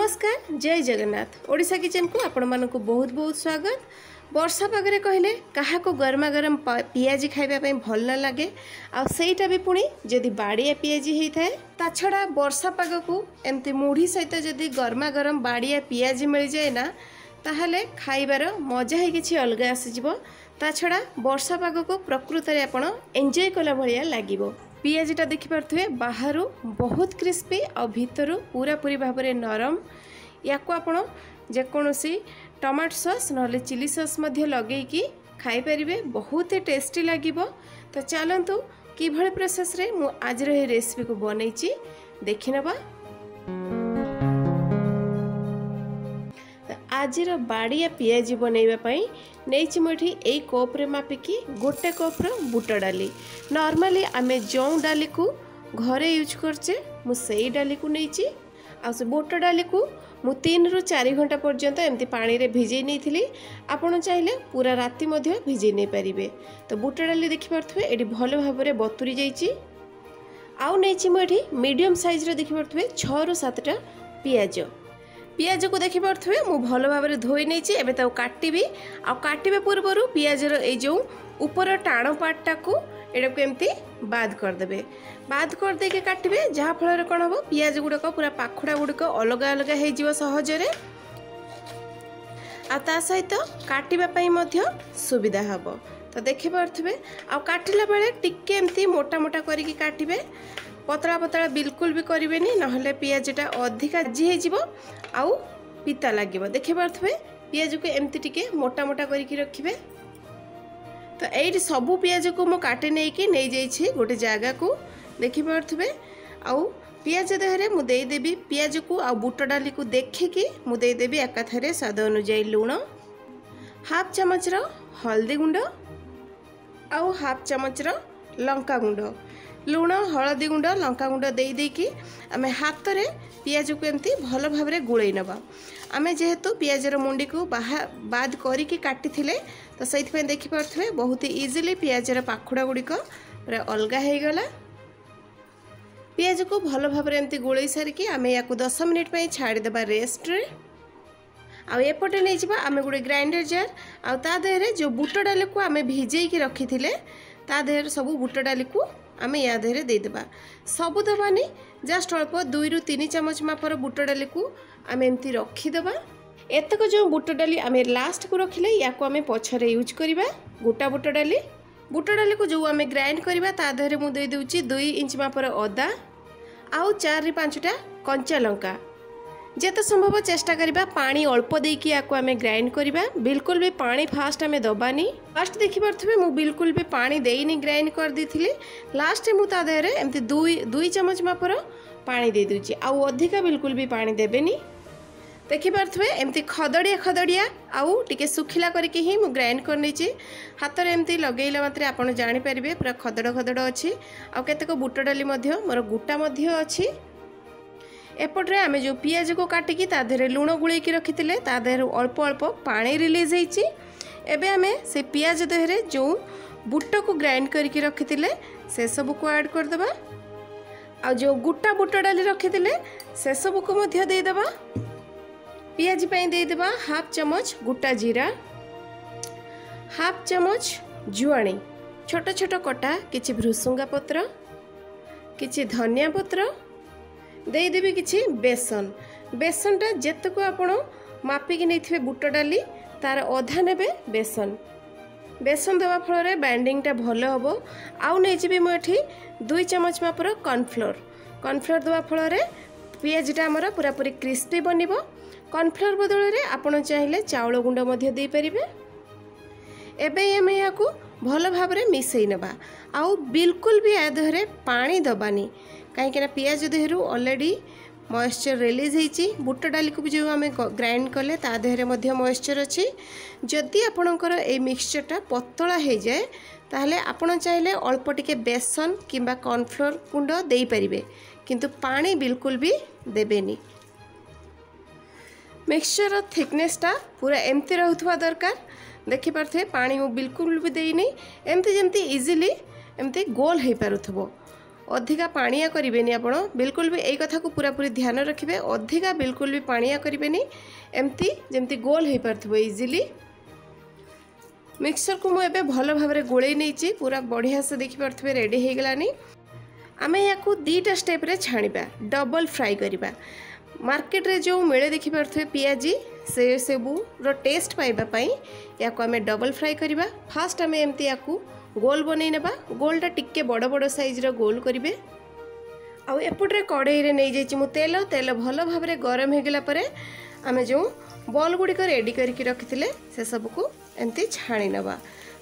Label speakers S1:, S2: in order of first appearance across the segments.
S1: नमस्कार जय जगन्नाथ ओडिशा किचन को आपण मानकु बहुत बहुत स्वागत। वर्षा पागरे कहले क्या गरमा गरम पियाजी खाइबा भल न लगे आईटा भी पुणी जदि बाड़िया पियाजी होता है ता छड़ा वर्षा पाग को एमती मुढ़ी सहित जदि गरमा गरम बाड़िया पियाजी मिल जाए ना ताहले खाइबार मजा ही किछि अलग आसीजिवो। ता छड़ा वर्षा पाग को प्रकृत रे आपण एंजॉय कला भलिया लागिवो। पियाजीटा देखिपे बाहर बहुत क्रिस्पी और भितर पूरा पूरी भाव में नरम। या जेकोसी टमाटो सॉस ना चिली सॉस लगे खाई पारे बहुत ही टेस्टी लगे। तो चलतु कि प्रोसेस रे मु आज रेसिपी को बनई देखि नबा। आज बाड़िया पियाजी बनवाई नहीं मुझे यही कप्रे मापिकी गोटे कप्र बुट डाली। नॉर्मली आमे जो डाली को घरे यूज करचे मुझे डाली को नहीं आ बुट डाली को मु 3 ରୁ 4 घंटा पर्यंत एमती पानी रे भिजे नहीं थी। आपण चाहिए पूरा राति मध्य भिजे नहीं पारे। तो बुट डाली देखिपे ये भल भाव में बतुरी जाइए। आउ नहीं मुझे मीडियम साइज देखिपे 6 ରୁ 7टा पियाज पियाज को देखिपे मु भल भाव में धोई नहीं एवं तो काटि आ काटे पूर्वर पियाजर ये जो ऊपर टाण पार्टा को एटा को एमती बाद करदे। बाद करदे के काटे जहाँफल कौन हम पियाज गुड़ाक पूरा पाखुड़ा गुड़िक अलग अलग हो सहजरे आ सहित काटापी सुविधा हम। तो देखिपे आ काटिला बेले टिके एमती मोटा मोटा करके काटे पतला पतला बिल्कुल भी करेंगे ना पियाजटा अधिका जी हो आउ पिता लगे। देखिपे पियाज को एमती टिके मोटा मोटा करके रखिए। तो ये सबू पियाज को मु काटे नहीं जाइए गोटे जगह को देखिपे आउ पियाज देहरे मु देदेवी पियाज को आ बुट डाली को देखिकी मु देदेवी एकाथरे स्वाद अनुजाई लुण हाफ चामच हल्दी गुंड आउ हाफ चामच लंका गुंड लुण हलदी गुंड लंका गुंड देकी आमे हाथ रे पियाज को एमती भल भाव में गुड़े नवा। आमे जेहेतु पियाजर मुंडी को बाद करिकी काटी थिले तो सही देखिपे बहुत ही इजिली पियाजर पाखुड़ा गुड़िक पूरा अलग हो गला। पियाज को भल भाव में एमती गुड़े सारिकी आमे या 10 मिनिट छाड़ीदेबा रेस्ट रे। आएपटे नहीं जावा आमे गोटे ग्राइंडर जार आ देहरे जो बुट डाली को आमे भिजेकी रखी थिले ता देहरे सब बुट डाली को आमे या देहरे देदेबा। सबू दबानी जस्ट अल्प 2 ରୁ 3 ଚାମଚ मापर बुट डाली को आमे एमती रखीदेबा। एतक जो बुट डाली आमे लास्ट को रखिले या को आमे पछरे यूज करिबा। गोटा बुट डाली को जो आमे ग्राइंड करिबा ता देहरे मु दे देउची 2 इंच मापर अदा आउ 4 ରୁ 5टा कंचा लंका। जेते संभव चेष्टा करिबा पानी अल्प देकी या को आमे ग्राइंड करिबा। बिल्कुल भी पानी फास्ट आमे दबानी। फास्ट देखि परथबे मु बिल्कुल भी पानी देइनी ग्राइंड कर दिथिली। लास्ट मु ता देहरे एमती 2 चामच मापर पानी दे दूची आउ अधिका बिल्कुल भी पानी देबेनी। देखि परथबे एमती खदड़िया आउ टिके सुखिला करके ही मु ग्राइंड कर नीची। हाथ रे एमती लगेइला मात्रे आपण जानि परिबे पूरा खदड़ खदड़ अछि आउ केतेको बुट डाली मध्य मोर गुटा मध्य अछि। एपटे आमे जो पियाज को काटिकी ता देहरे लुण गुळेकी रखिथिले ता देहरे अल्प अल्प पानी रिलीज होईची। एबे आमे से पियाज देहरे जो बुट को ग्राइंड करके रखिथिले से सब को ऐड कर देबा। आ जो गुटा बुट डाली रखिथिले से सब को मध्य दे देबा। पियाज पई दे देबा हाफ चामच गुटा जीरा हाफ चामच जुआणी छोट छोट कटा किछि भृसुंगा पत्र किछि धनिया पत्र देदेवी किछि बेसन। बेसनटा जेतको आपण मापिकी नहीं बुट डाली तार अधा नेबे बेसन। बेसन देवा फल बाइंडिंगटा भल हम। आउ नहीं मुझे 2 चामच मापर कॉर्नफ्लोर देवा फल पियाजटा आमर पूरा पूरी क्रिस्पी बनिबो। कॉर्नफ्लोर बदल में आपण चाहिए चाउल गुंड दे पारिबे। एबे आमे याकू भल भाव में मिसई नबा आउ बिल्कुल भी या देहरे पानी दबानी कहीं पियाज देहरु ऑलरेडी मॉइस्चर रिलीज होईची। बुट डाली को भी जो आम ग्राइंड कले ता देहरे मध्य मॉइस्चर अच्छी। जदि आपणकर ए मिक्सचरटा पतला हो जाए ताहले आपण चाहिए अल्प टिके बेसन किंबा कॉर्नफ्लोर गुंड दे पारिबे किंतु पानी बिल्कुल भी देबेनी। मिक्सचर थिकनेसटा पूरा एमती रहउथवा दरकार। देखि पारथे पानी मु बिल्कुल भी देई नहीं एमती जमती इजीली एमती गोल हो पारुथबो। अधिका पानिया करेंगे आपण बिल्कुल भी यही कथा को पूरा पूरी ध्यान रखिए अधिका बिल्कुल भी पानिया करेंगे एमती जमती गोल हो पार्थिव इजिली मिक्सचर को मुझे भल भाव में गोले नहीं पूरा बढ़िया से देखिपे रेडी हो गलानी आम या दीटा स्टेप रे छाणीबा डबल फ्राई करवा मार्केट रे जो मिले देखिपे पियाजी से सबू रो टेस्ट पाइबापी या आम डबल फ्राई करवा फास्ट आम एमती या गोल बनई नेबा गोलटा टिके बड़ बड़ साइज रो गोल करेंगे आउ एपटे कड़ई रे नहीं जाइए तेल तेल भल भाव में गरम हो गला परे आम जो बॉल गुड़िक रेडी करके रखी से सबको एमती छाणी नवा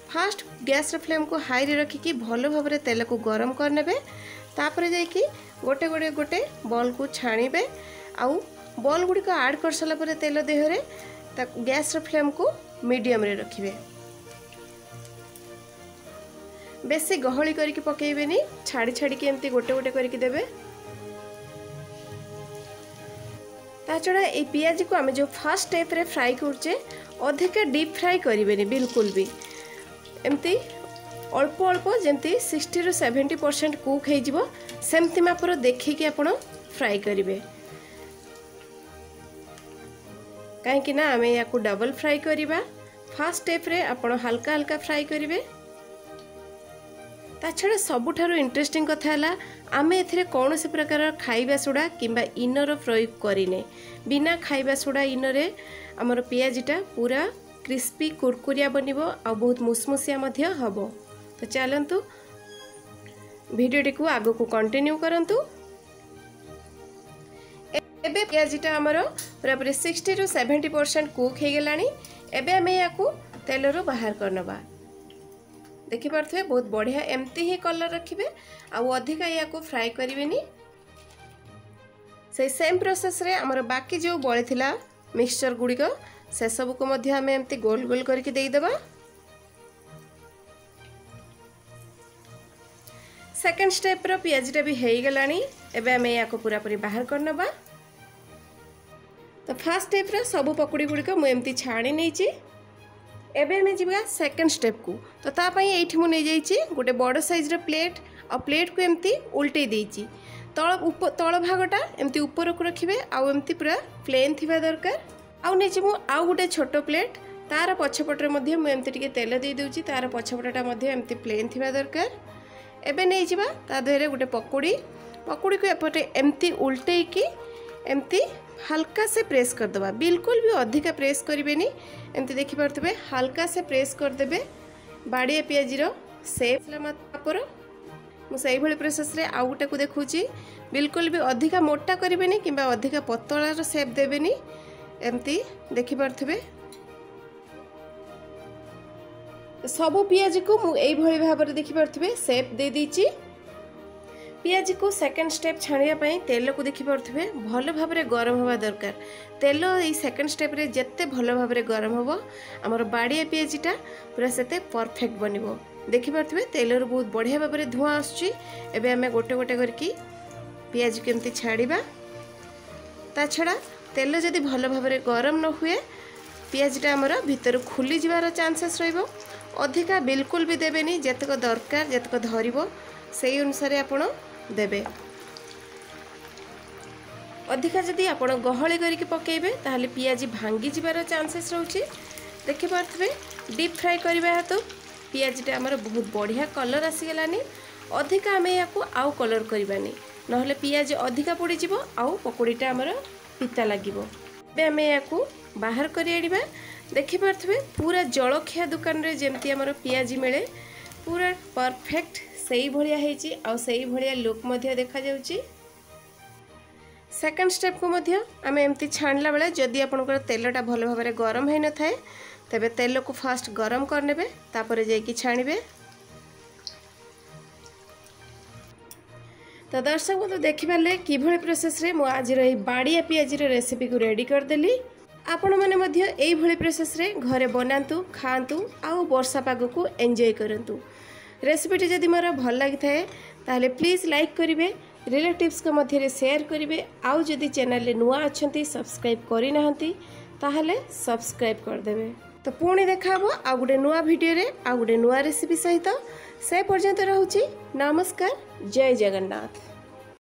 S1: फास्ट गैस फ्लेम को हाई रे रखिकी भल भाव में तेल को गरम करने तापर जाइए गोटे गोटे गोटे बॉल को छाणीबे आउ बॉल गुड़िक आड कर सारा तेल देहरे गैस फ्लेम को मीडियम रे रखिए बेसी गहली करके पकेबेनी छाड़ी छाड़ी के एमती गोटे गोटे करके देबे ता छड़ा ए पियाजी को आम जो फास्ट स्टेप रे फ्राई करचे अधिक डीप फ्राई करेंगे बिल्कुल भी एमती अल्प अल्प जमती 60 ରୁ 70% कुक हो सेमती मापर देखिए आपण फ्राई करेंगे कहीं ना आम या डबल फ्राई करवा फास्ट स्टेप रे आपण हल्का हल्का फ्राई करेंगे ता छड़ा सबुठारु इंटरेस्टिंग कथा है आम ए कौन से प्रकार खाइबा सोडा किंबा इनर प्रयोग करिने बिना खाइबा सोडा इनरे आमर पियाजीटा पूरा क्रिस्पी कुरकुरिया बनिबो आ बहुत मुसमुसिया मध्य हबो तो चलंतु वीडियोटी को आगो को कंटिन्यू करंतु एबे पियाजीटा आमर पूरा पूरी 60 ରୁ 70% कुक हो गलानी एबे आम या तेल रो बाहर करनबा देखि पारथुए बहुत बढ़िया एमती ही कलर रखिबे आउ अधिका या फ्राई करेंगे से सेम प्रोसेस रे हमर बाकी जो बळी थिला मिक्सचर गुड़िक से सब को मध्य आम एमती गोल गोल करके दे देबा सेकंड स्टेप रो पियाजीटा भी हो गलानी एबे आम या पूरा पूरी बाहर करनबा तो फर्स्ट स्टेप रे सब पकुड़ी गुड़िक मु एमती छाणी नहीं एबे हमें जीवा सेकंड स्टेप को तो तापाई एठी मु नहीं जाइए गोटे बड़ साइज रे प्लेट और प्लेट को एमती उल्टे देइची तल भागटा एमती ऊपर को रखिबे आउ एमती पूरा प्लेन थिबा दरकार आउ नहीं मु आउ गोटे छोट प्लेट तार पछपटे मध्य मु एमती टिके तेल दे देउची तार पछपटा मध्य एमती प्लेन थिबा दरकार एबे नहीं जीवा ता देहरे गोटे पकोड़ी पकोड़ी को एपटे एमती उल्टे की एमती हल्का से प्रेस कर दबा बिल्कुल भी अधिका प्रेस करेंगे एमती देखि पारथबे हल्का से प्रेस कर देबे बाड़िया पियाजी रो शेप मापर मुझे भली प्रोसेस रे आउ गोटे को देखुची बिल्कुल भी अधिका मोटा करेंगे किंबा अधिका पतलार शेप देबेनी एमती देखि पारथबे सबु पियाजी को मु एई भली भाव रे देखि पारथबे शेप दे दीची पियाजी को सेकंड स्टेप छाणिया तेल को देखि पारथबे भल भाव में गरम हवा दरकार तेल ये सेकंड स्टेप रे जत्ते भल भाव में गरम हबो हमर बाड़िया पियाजीटा पूरा सेते परफेक्ट बनिबो देखि पारथबे तेल रो बहुत बढ़िया भाव में धुआं आछी एबे हमें गोटे गोटे करके पियाजी केमती छाड़ीबा ता छड़ा तेल जदि भल भाव में गरम न हुए पियाजीटा हमर भीतर खुली जिवार चांसेस रहिबो अधिका बिल्कुल भी देबेनी जतक दरकार जतक धरिबो सेही अनुसार आपण देबे अधिका जदि आपण गहली करके पकेबे ताहले पियाजी भांगी जिबार चांसेस रहउची देखि पारथबे डीप फ्राई करबा हेतु पियाजीटा हमर बहुत बढ़िया कलर आसी गलानी अधिका आमे याकू आउ कलर करबानी नहले पियाजी अधिका पड़ी जिवो आउ पकोड़ीटा हमर पिता लागिवो बे आमे याकू बाहर करि आनिबा देखि पारथबे पूरा जलखिया दुकान रे जेमती हमर पियाजी मिले पूरा परफेक्ट सही भलिया हेची आ सही भलिया लुक मध्य देखा जाउची सेकंड स्टेप को मध्य आम एमती छाणला बेले जदि आपनकर तेलटा भल भाव में गरम है न थाए तेबे तेल को फास्ट गरम करनेबे तापर जाइकी छाणीबे तो दर्शक बंधु देखिपारे किभली प्रोसेस रे मु आज रही बाड़िया पियाजी रेसिपी को रेडी करदेली आपण मैंने मध्य एई भली प्रोसेस रे घरे बनातु खातु आउ वर्षा पाग को एंजॉय करंतु रेसिपीटी जदि मोर भल लगी थाए ताहले प्लीज लाइक करिवे रिलेटिव्स को मध्य शेयर करिवे आउ जदि चैनल रे नुआ अछंती सब्सक्राइब करि नाहंती ताहले सब्सक्राइब कर देबे। तो पुणी देखा आ गोटे नुआ भिडियो आ गोटे नुआ रेसिपी सहित से पर्यंत रहूची। नमस्कार, जय जगन्नाथ।